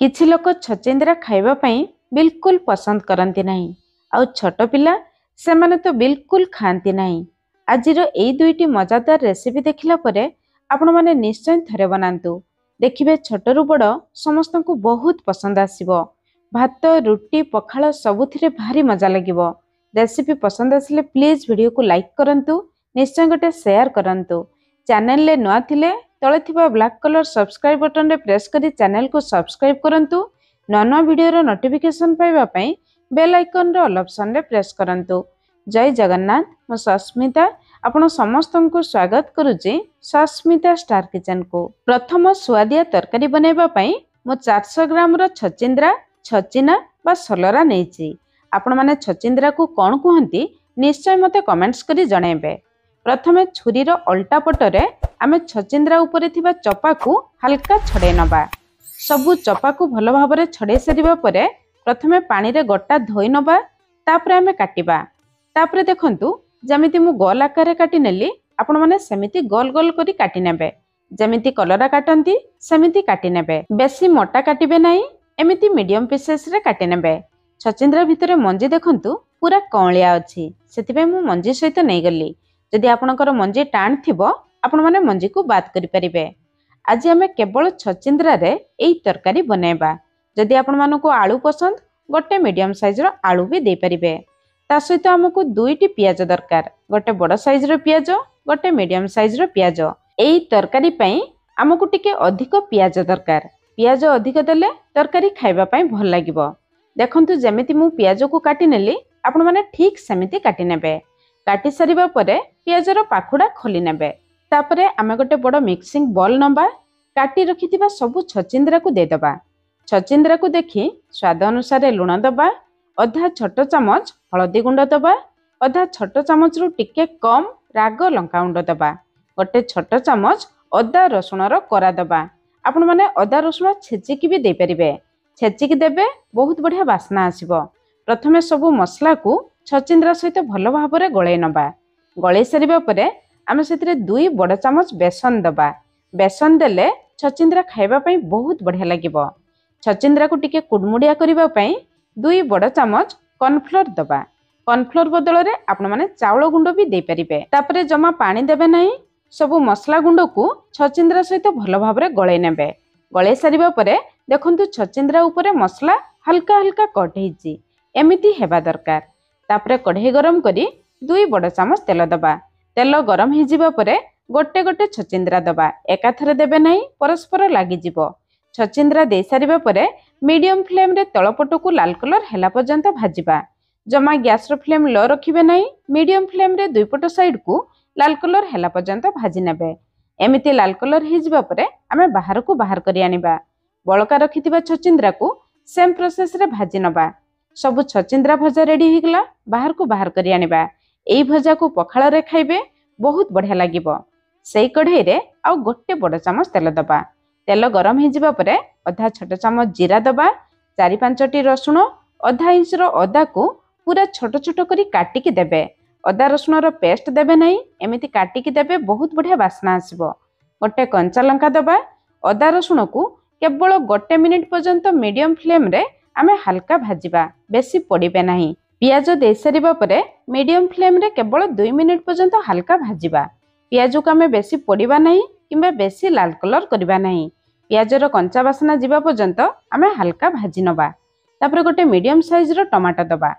किछि लोक छचिंद्रा खाइबा पई बिल्कुल पसंद करती नहीं आउ छोट पिला से माने तो बिल्कुल खाती नहीं। आजिर एई दुईटी मजादार रेसिपी देखिला परे आपण माने निश्चय थरे बनातु देखिबे छोटरू बड़ समस्त को बहुत पसंद आसीबो। भात रुटी पखाल सबुथिरे भारी मजा लागिबो। रेसिपी पसंद आसिले प्लीज वीडियो को लाइक करंतु, निश्चय गोटे शेयर करंतु। चैनल ले नुआ थिले तले थिबा ब्लैक कलर सब्सक्राइब बटन रे प्रेस करी चैनल को सब्सक्राइब करंतु। नवा वीडियो रो नोटिफिकेशन पाइबा पई बेल आइकन रो ऑल ऑप्शन रे प्रेस करंतु। जय जगन्नाथ। मो सस्मिता आपण समस्त को स्वागत करुची सस्मिता स्टार किचन को। प्रथम स्वादिया तरकारी बनैबा पई मो 400 ग्राम रो छचिंद्रा छचिना बा सलरा नेची। आपण माने छचिंद्रा को कोन कहंती निश्चय मते कमेंट्स करी जणैबे। प्रथमे छुरी रो अल्टा पटरे आमे छचिंद्रा उपरे थिबा चपा को हल्का छड़े नबा। सबु चपा को भलो भाबरे छड़े सरिबा परे प्रथमे पानी रे गोटा धोई नबा, तापरे आमे काटिबा। तापरे देखंतु जमिति मु गोल आकार काटी नेली आपण माने सेमिति गोल गोल करी काटी नेबे। जेमिति कलरा काटंती सेमिति काटी नेबे। बेसी मोटा काटिबे नाही, एमिति मीडियम पीसेस रे काटी नेबे। छचिंद्रा भितरे मंजी देखंतु पूरा कौलिया अछि, सेतिबे मु मंजी सहित नै गली। जदि आपणकर मंजी टाण थिबो आपण माने मंजी को बात करि परिबे। आज आमे केवल छचिंद्रा रे एई तरकारी बनेबा। जदि आपण मानको आलू पसंद गोटे मीडियम साइज रो आलू भी दे परिबे। ता सहित हमकु दुईटी पियाज दरकार, गोटे बड़ साइज रो पियाज गोटे मीडियम साइज रो पियाज। एई तरकारी पई हमकु टिके अधिक पियाज दरकार। पियाज अधिक देले तरकारी खाइबा पई भल लागिबो। देखंतु जेमिति मु पियाज को काटी नेली आपण माने ठीक सेमिति काटी नेबे। काटी सारिबा परे पियाज रो पाखुडा खोली नेबे। तापरे आमे गोटे बड़ मिक्सिंग बोल नबा। काटी रखिथिबा सबु छचिंद्रा को दे दबा। छचिंद्रा को देखि स्वाद अनुसार लुण दबा। आधा छोट चामच हळदी गुंड दबा। आधा छोट चामच रु टिके कम राग लंका गुंड दबा। गोटे छोट चामच अदा रसुण रो कोरा दबा। आपण माने अदा रसुण छेचिकी भी दे परिबे। छेचिकी देबे बहुत बढ़िया बास्ना आसीबो। प्रथमे सबु मसला को छचिंद्रा सहित भलो भाबरे गळे नबा। गळे सरिबा परे आमे सेतिरे 2 बड़ चामच बेसन दबा। बेसन देले छचिंद्रा खाइबा पई बहुत बढ़िया लागिबो। छचिंद्रा को टिके कुडमुडिया करिबा पई 2 बड़ चामच कॉर्नफ्लोर दबा। कॉर्नफ्लोर बदल रे आपण माने चावल गुंड भी दे परिबे। तापरे जमा पानी देबे नाही। सबु मसला गुंड को छचिंद्रा सहित भलो भाबरे गळे नेबे। गळे सरिबा परे देखंतु छचिंद्रा उपरे मसला हल्का हल्का कट हेची, एमिति हेबा दरकार। तापरे कढ़ई गरम करी 2 बड़ चामच तेल दबा। तेल गरम हो जिबा परे गोटे गोटे छचिंद्रा दबा। एकाथरे देबे नाही, परस्पर लागि जिवो। छचिंद्रा दे सारिबा परे मीडियम फ्लेम रे तळपट को लाल कलर हेला पर्यंत भाजिबा। जमा गैस रो फ्लेम लो रखिबे नाही। मीडियम फ्लेम रे दुई पट साइड को लाल कलर हेला पर्यंत भाजी नेबे। एमिति लाल कलर हो जिबा परे आमे बाहर को बाहर करी आनिबा। बळका रखिथिबा छचिंद्रा को सेम प्रोसेस रे भाजी नबा। सबु छचिंद्रा भजा रेडी हो गला। बाहर को बाहर करी आनिबा। एई भजा को पखाल रे खाइबे बहुत बढ़िया लागिबो। सेई कढ़ई रे आ गोटे बड़ चामच तेल दबा। तेल गरम हो जिबा परे आधा छोट चामच जीरा दबा। 4-5टी रसुण आधा इंच रो अदा को पूरा छोट छोट करी काटिकी देबे। अदा रसुण रो पेस्ट देबे नाही, एमिति काटिकी देबे बहुत बढ़िया बास्ना आसीबो। गोटे कंचा लंका दबा। अदा रसुण को केवल गोटे मिनिट पर्यंत मीडियम फ्लेम रे आमे हल्का भाजिबा, बेसी पड़िबे नाही। पियाज दे सारिबा परे मीडियम फ्लेम रे केवल 2 मिनिट पर्यंत हल्का भाजिबा। पियाज को आमे बेसी पड़िबा नाही किंबा बेसी लाल कलर करिबा नाही। पियाज रो कंचा बासना जिबा पर्यंत आमे हल्का भाजी नबा। तापरे गोटे मीडियम साइज रो टमाटो दबा।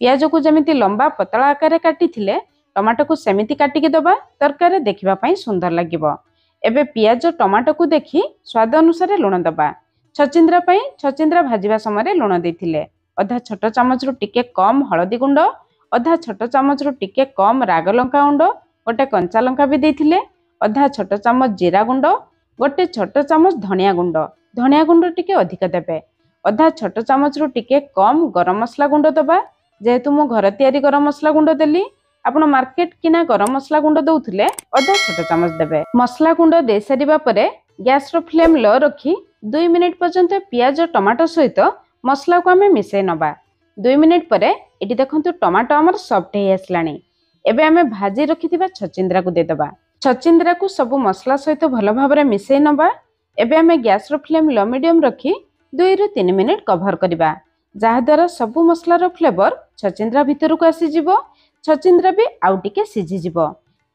पियाज को जेमिति लंबा पतला आकार काटी थिले टमाटो को सेमिति काटिकी दबा। तरकारी देखिबा पई सुंदर लागिबो। एबे पियाज टमाटो को देखि स्वाद अनुसार लुण दबा। छचिंद्रा पई छचिंद्रा भाजिबा समय लुण देथिले। आधा छोट चामच रु टिके कम हळदी गुंड, आधा छोट चामच रु टिके कम राग लंका गुंड, गोटे कंचा लंका भी देथिले। आधा छोट चामच जीरा गुंड, गोटे छोट चामच धनिया गुंड टिके अधिक देबे। आधा छोट चामच रु टिके कम गरम मसला गुंड दबा। जेहेतु मो घर तैयारी गरम मसला गुंड देली, आपण मार्केट किना गरम मसला गुंड दउथिले आधा छोट चामच देबे। मसला गुंड दे सारिबा परे गैस रो फ्लेम लो रखी 2 मिनिट पर्यंत पियाज टमाटो सहित मसला को आमे मिसै नबा। 2 मिनिट परे एटी देखंतु टमाटो हमर सॉफ्ट हे आसलानी। एबे आमे भाजी रखिथिबा छचिंद्रा को दे दबा। छचिंद्रा को सब मसला सहित भलो भाबरे मिसै नबा। एबे आमे गैस रो फ्लेम लो मीडियम रखी 2 ରୁ 3 ମିନିଟ୍ କଭର କରିବା, ଯାହାଦ୍ୱାରା ସବୁ ମସଲାର ଫ୍ଲେଭର ଛଚିନ୍ଦ୍ରା ଭିତରକୁ ଆସିଯିବ, ଛଚିନ୍ଦ୍ରା ବି ଆଉ ଟିକେ ସିଝିଯିବ।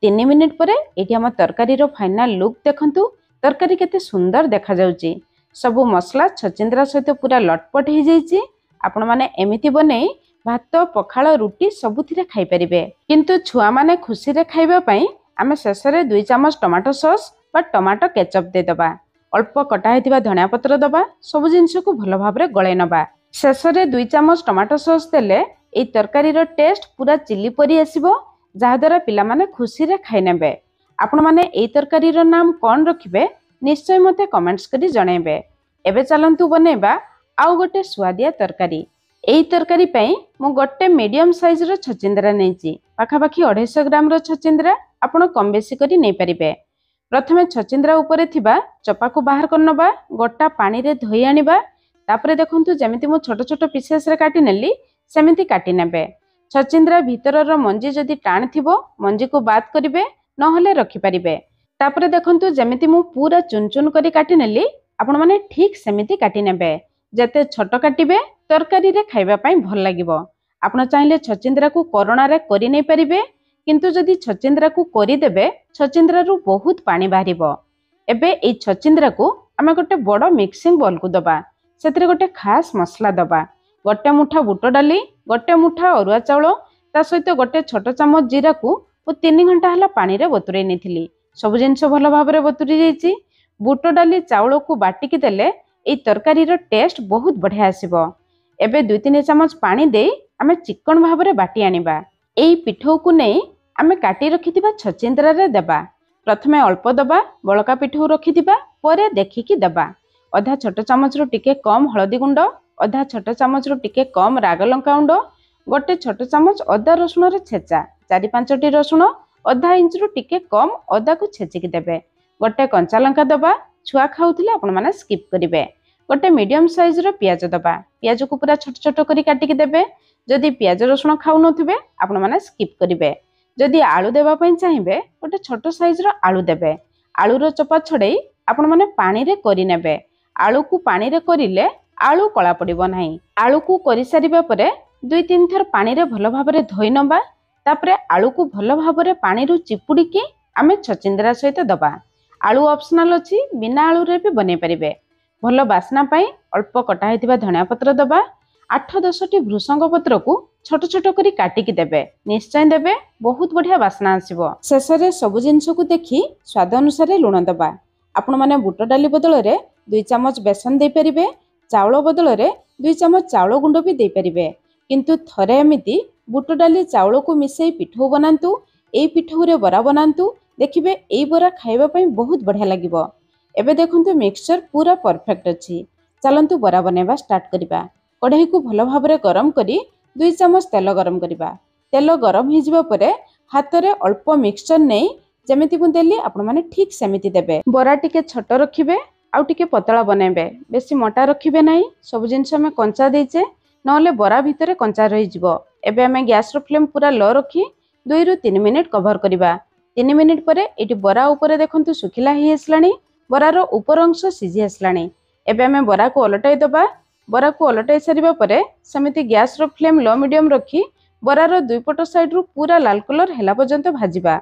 3 ମିନିଟ୍ ପରେ ଏଠି ଆମ ତରକାରୀର ଫାଇନାଲ ଲୁକ୍ ଦେଖନ୍ତୁ। ତରକାରୀ କେତେ ସୁନ୍ଦର ଦେଖାଯାଉଛି। ସବୁ ମସଲା ଛଚିନ୍ଦ୍ରା ସହିତ ପୁରା ଲଟପଟ ହେଇଯାଇଛି। ଆପଣମାନେ ଏମିତି ବନେଇ ଭାତ, ପଖାଳ, ରୁଟି ସବୁଥିରେ ଖାଇପାରିବେ। କିନ୍ତୁ ଛୁଆମାନେ ଖୁସିରେ ଖାଇବା ପାଇଁ ଆମେ ଶେଷରେ 2 ଚାମଚ ଟମାଟୋ ସସ୍ ବା ଟମାଟୋ କେଚପ୍ ଦେଇଦେବା। ଅଳ୍ପ କଟା ହେଇଥିବା ଧନିଆ ପତ୍ର ଦେବା। ସବୁ ଜିନିଷକୁ ଭଲ ଭାବରେ ଗୋଳେଇ ନେବା। ଶେଷରେ 2 ଚାମଚ ଟମାଟୋ ସସ୍ ଦେଲେ ଏହି ତରକାରୀର ଟେଷ୍ଟ ପୁରା ଚିଲି ପରି ଆସିବ, ଯାହାଦ୍ୱାରା ପିଲାମାନେ ଖୁସିରେ ଖାଇନେବେ। ଆପଣମାନେ ଏହି ତରକାରୀର ନାମ କ'ଣ ରଖିବେ ନିଶ୍ଚୟ ମୋତେ କମେଣ୍ଟସ୍ କରି ଜଣାଇବେ। ଏବେ ଚାଲନ୍ତୁ ବନେଇବା ଆଉ ଗୋଟେ ସୁଆଦିଆ ତରକାରୀ। ଏହି ତରକାରୀ ପାଇଁ ମୁଁ ଗୋଟେ ମିଡ଼ିୟମ ସାଇଜର ଛଚିନ୍ଦ୍ରା ନେଇଛି। ପାଖାପାଖି 250 ଗ୍ରାମର ଛଚିନ୍ଦ୍ରା ଆପଣ କମ୍ ବେଶୀ କରି ନେଇପାରିବେ। ପ୍ରଥମେ ଛଚିନ୍ଦ୍ରା ଉପରେ ଥିବା ଚୋପାକୁ ବାହାର କରିନେବା। ଗୋଟା ପାଣିରେ ଧୋଇ ଆଣିବା। ତାପରେ ଦେଖନ୍ତୁ ଯେମିତି ମୁଁ ଛୋଟ ଛୋଟ ପିସେସରେ କାଟି ନେଲି ସେମିତି କାଟି ନେବେ। ଛଚିନ୍ଦ୍ରା ଭିତରର ମଞ୍ଜି ଯଦି ଟାଣ ଥିବ ମଞ୍ଜିକୁ ବାଦ କରିବେ, ନହେଲେ ରଖିପାରିବେ। ତାପରେ ଦେଖନ୍ତୁ ଯେମିତି ମୁଁ ପୁରା ଚୁନ ଚୁନ କରି କାଟି ନେଲି, ଆପଣମାନେ ଠିକ୍ ସେମିତି କାଟି ନେବେ। ଯେତେ ଛୋଟ କାଟିବେ ତରକାରୀରେ ଖାଇବା ପାଇଁ ଭଲ ଲାଗିବ। ଆପଣ ଚାହିଁଲେ ଛଚିନ୍ଦ୍ରାକୁ କରୋଣାରେ କରି ନେଇପାରିବେ, କିନ୍ତୁ ଯଦି ଛଚିନ୍ଦ୍ରାକୁ କରିଦେବେ ଛଚିନ୍ଦ୍ରାରୁ ବହୁତ ପାଣି ବାହାରିବ। ଏବେ ଏହି ଛଚିନ୍ଦ୍ରାକୁ ଆମେ ଗୋଟେ ବଡ଼ ମିକ୍ସିଂ ବୋଲକୁ ଦେବା। ସେଥିରେ ଗୋଟେ ଖାସ୍ ମସଲା ଦେବା। ଗୋଟେ ମୁଠା ବୁଟ ଡାଲି, ଗୋଟେ ମୁଠା ଅରୁଆ ଚାଉଳ, ତା ସହିତ ଗୋଟେ ଛୋଟ ଚାମଚ ଜିରାକୁ ମୁଁ 3 ଘଣ୍ଟା ହେଲା ପାଣିରେ ବତୁରେଇ ନେଇଥିଲି। ସବୁ ଜିନିଷ ଭଲ ଭାବରେ ବତୁରି ଯାଇଛି। ବୁଟ ଡାଲି ଚାଉଳକୁ ବାଟିକି ଦେଲେ ଏହି ତରକାରୀର ଟେଷ୍ଟ ବହୁତ ବଢ଼ିଆ ଆସିବ। ଏବେ 2-3 ଚାମଚ ପାଣି ଦେଇ ଆମେ ଚିକଣ ଭାବରେ ବାଟି ଆଣିବା। ଏହି ପିଠଉକୁ ନେଇ ଆମେ କାଟି ରଖିଥିବା ଛଚିନ୍ଦ୍ରାରେ ଦେବା। ପ୍ରଥମେ ଅଳ୍ପ ଦେବା, ବଳକା ପିଠଉ ରଖିଥିବା ପରେ ଦେଖିକି ଦେବା। ଅଧା ଛୋଟ ଚାମଚରୁ ଟିକେ କମ୍ ହଳଦୀ ଗୁଣ୍ଡ, ଅଧା ଛୋଟ ଚାମଚରୁ ଟିକେ କମ୍ ରାଗ ଲଙ୍କା ଗୁଣ୍ଡ, ଗୋଟେ ଛୋଟ ଚାମଚ ଅଦା ରସୁଣର ଛେଚା, 4-5ଟି ରସୁଣ, ଅଧା ଇଞ୍ଚରୁ ଟିକେ କମ୍ ଅଦାକୁ ଛେଚିକି ଦେବେ। ଗୋଟେ କଞ୍ଚା ଲଙ୍କା ଦେବା। ଛୁଆ ଖାଉଥିଲେ ଆପଣମାନେ ସ୍କିପ୍ କରିବେ। ଗୋଟେ ମିଡ଼ିୟମ ସାଇଜର ପିଆଜ ଦେବା। ପିଆଜକୁ ପୁରା ଛୋଟ ଛୋଟ କରି କାଟିକି ଦେବେ। ଯଦି ପିଆଜ ରସୁଣ ଖାଉନଥିବେ ଆପଣମାନେ ସ୍କିପ୍ କରିବେ। ଯଦି ଆଳୁ ଦେବା ପାଇଁ ଚାହିଁବେ ଗୋଟେ ଛୋଟ ସାଇଜର ଆଳୁ ଦେବେ। ଆଳୁର ଚୋପା ଛଡ଼େଇ ଆପଣମାନେ ପାଣିରେ କରିନେବେ। ଆଳୁକୁ ପାଣିରେ କରିଲେ ଆଳୁ କଳା ପଡ଼ିବ ନାହିଁ। ଆଳୁକୁ କରିସାରିବା ପରେ 2-3 ଥର ପାଣିରେ ଭଲ ଭାବରେ ଧୋଇ ନେବା। ତାପରେ ଆଳୁକୁ ଭଲ ଭାବରେ ପାଣିରୁ ଚିପୁଡ଼ିକି ଆମେ ଛଚିନ୍ଦ୍ରା ସହିତ ଦେବା। ଆଳୁ ଅପସନାଲ ଅଛି, ବିନା ଆଳୁରେ ବି ବନେଇ ପାରିବେ। ଭଲ ବାସ୍ନା ପାଇଁ ଅଳ୍ପ କଟା ହେଇଥିବା ଧନିଆ ପତ୍ର ଦେବା। 8-10ଟି ଭୃଷଙ୍ଗ ପତ୍ରକୁ ଛୋଟ ଛୋଟ କରି କାଟିକି ଦେବେ। ନିଶ୍ଚୟ ଦେବେ, ବହୁତ ବଢ଼ିଆ ବାସ୍ନା ଆସିବ। ଶେଷରେ ସବୁ ଜିନିଷକୁ ଦେଖି ସ୍ୱାଦ ଅନୁସାରେ ଲୁଣ ଦେବା। ଆପଣମାନେ ବୁଟ ଡାଲି ବଦଳରେ 2 ଚାମଚ ବେସନ ଦେଇପାରିବେ। ଚାଉଳ ବଦଳରେ 2 ଚାମଚ ଚାଉଳ ଗୁଣ୍ଡ ବି ଦେଇପାରିବେ। କିନ୍ତୁ ଥରେ ଏମିତି ବୁଟ ଡାଲି ଚାଉଳକୁ ମିଶାଇ ପିଠଉ ବନାନ୍ତୁ। ଏଇ ପିଠଉରେ ବରା ବନାନ୍ତୁ, ଦେଖିବେ ଏଇ ବରା ଖାଇବା ପାଇଁ ବହୁତ ବଢ଼ିଆ ଲାଗିବ। ଏବେ ଦେଖନ୍ତୁ ମିକ୍ସଚର ପୁରା ପରଫେକ୍ଟ ଅଛି। ଚାଲନ୍ତୁ ବରା ବନେଇବା ଷ୍ଟାର୍ଟ କରିବା। କଢ଼େଇକୁ ଭଲ ଭାବରେ ଗରମ କରି 2 ଚାମଚ ତେଲ ଗରମ କରିବା। ତେଲ ଗରମ ହେଇଯିବା ପରେ ହାତରେ ଅଳ୍ପ ମିକ୍ସଚର ନେଇ ଯେମିତି ମୁଁ ଦେଲି ଆପଣମାନେ ଠିକ୍ ସେମିତି ଦେବେ। ବରା ଟିକେ ଛୋଟ ରଖିବେ, ଆଉ ଟିକେ ପତଳା ବନେଇବେ, ବେଶୀ ମୋଟା ରଖିବେ ନାହିଁ। ସବୁ ଜିନିଷ ଆମେ କଞ୍ଚା ଦେଇଛେ, ନହେଲେ ବରା ଭିତରେ କଞ୍ଚା ରହିଯିବ। ଏବେ ଆମେ ଗ୍ୟାସର ଫ୍ଲେମ୍ ପୁରା ଲୋ ରଖି 2 ରୁ 3 ମିନିଟ୍ କଭର କରିବା। 3 ମିନିଟ୍ ପରେ ଏଠି ବରା ଉପରେ ଦେଖନ୍ତୁ ଶୁଖିଲା ହେଇ ଆସିଲାଣି। ବରାର ଉପର ଅଂଶ ସିଝି ଆସିଲାଣି। ଏବେ ଆମେ ବରାକୁ ଓଲଟାଇ ଦେବା। ବରାକୁ ଓଲଟାଇ ସାରିବା ପରେ ସେମିତି ଗ୍ୟାସର ଫ୍ଲେମ୍ ଲୋ ମିଡ଼ିୟମ ରଖି ବରାର 2 ପଟ ସାଇଡ୍ରୁ ପୁରା ଲାଲ କଲର ହେଲା ପର୍ଯ୍ୟନ୍ତ ଭାଜିବା।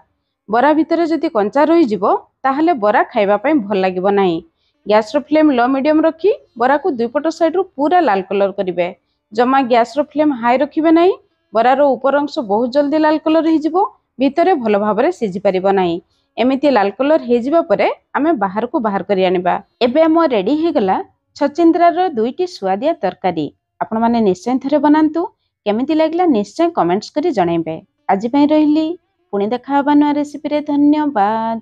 ବରା ଭିତରେ ଯଦି କଞ୍ଚା ରହିଯିବ ତାହେଲେ ବରା ଖାଇବା ପାଇଁ ଭଲ ଲାଗିବ ନାହିଁ। ଗ୍ୟାସର ଫ୍ଲେମ୍ ଲୋ ମିଡ଼ିୟମ ରଖି ବରାକୁ 2 ପଟ ସାଇଡ୍ରୁ ପୁରା ଲାଲ କଲର କରିବେ। ଜମା ଗ୍ୟାସର ଫ୍ଲେମ୍ ହାଇ ରଖିବେ ନାହିଁ। ବରାର ଉପର ଅଂଶ ବହୁତ ଜଲ୍ଦି ଲାଲ କଲର ହେଇଯିବ, ଭିତରେ ଭଲ ଭାବରେ ସିଝି ପାରିବ ନାହିଁ। ଏମିତି ଲାଲ କଲର ହେଇଯିବା ପରେ ଆମେ ବାହାରକୁ ବାହାର କରି ଆଣିବା। ଏବେ ଆମ ରେଡି ହେଇଗଲା ଛଚିନ୍ଦ୍ରାର 2ଟି ସୁଆଦିଆ ତରକାରୀ। ଆପଣମାନେ ନିଶ୍ଚୟ ଥରେ ବନାନ୍ତୁ। କେମିତି ଲାଗିଲା ନିଶ୍ଚୟ କମେଣ୍ଟସ୍ କରି ଜଣାଇବେ। ଆଜି ପାଇଁ ରହିଲି, ପୁଣି ଦେଖା ହେବା ନୂଆ ରେସିପିରେ। ଧନ୍ୟବାଦ।